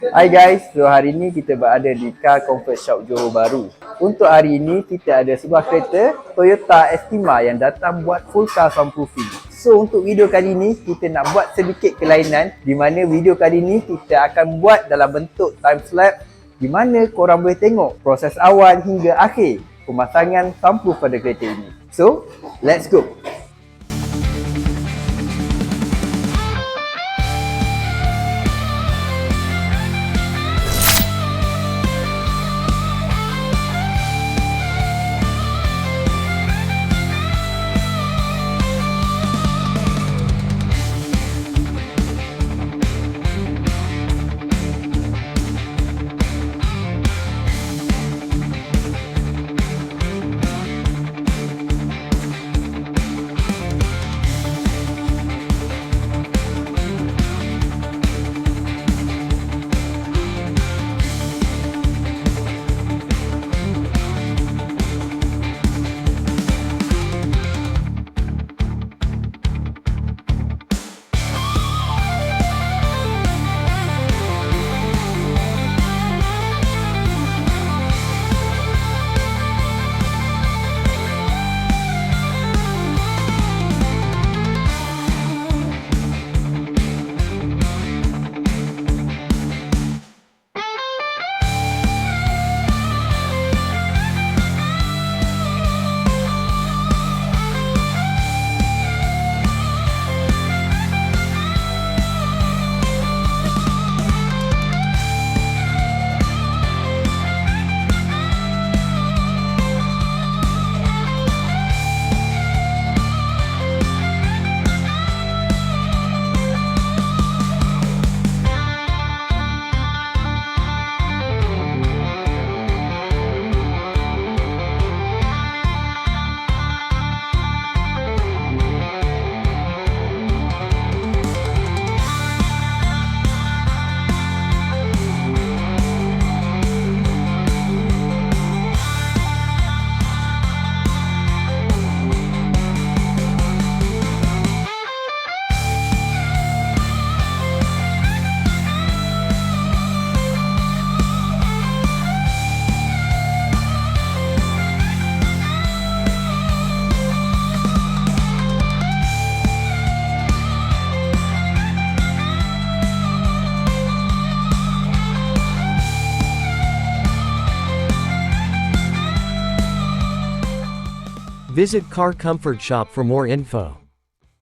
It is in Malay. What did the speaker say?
Hai guys, so hari ini kita berada di Carcomfortshop Johor Bahru. Untuk hari ini kita ada sebuah kereta Toyota Estima yang datang buat full car soundproofing. So untuk video kali ini kita nak buat sedikit kelainan, di mana video kali ini kita akan buat dalam bentuk time-lapse, di mana korang boleh tengok proses awal hingga akhir pemasangan soundproof pada kereta ini. So, let's go! Visit Car Comfort Shop for more info.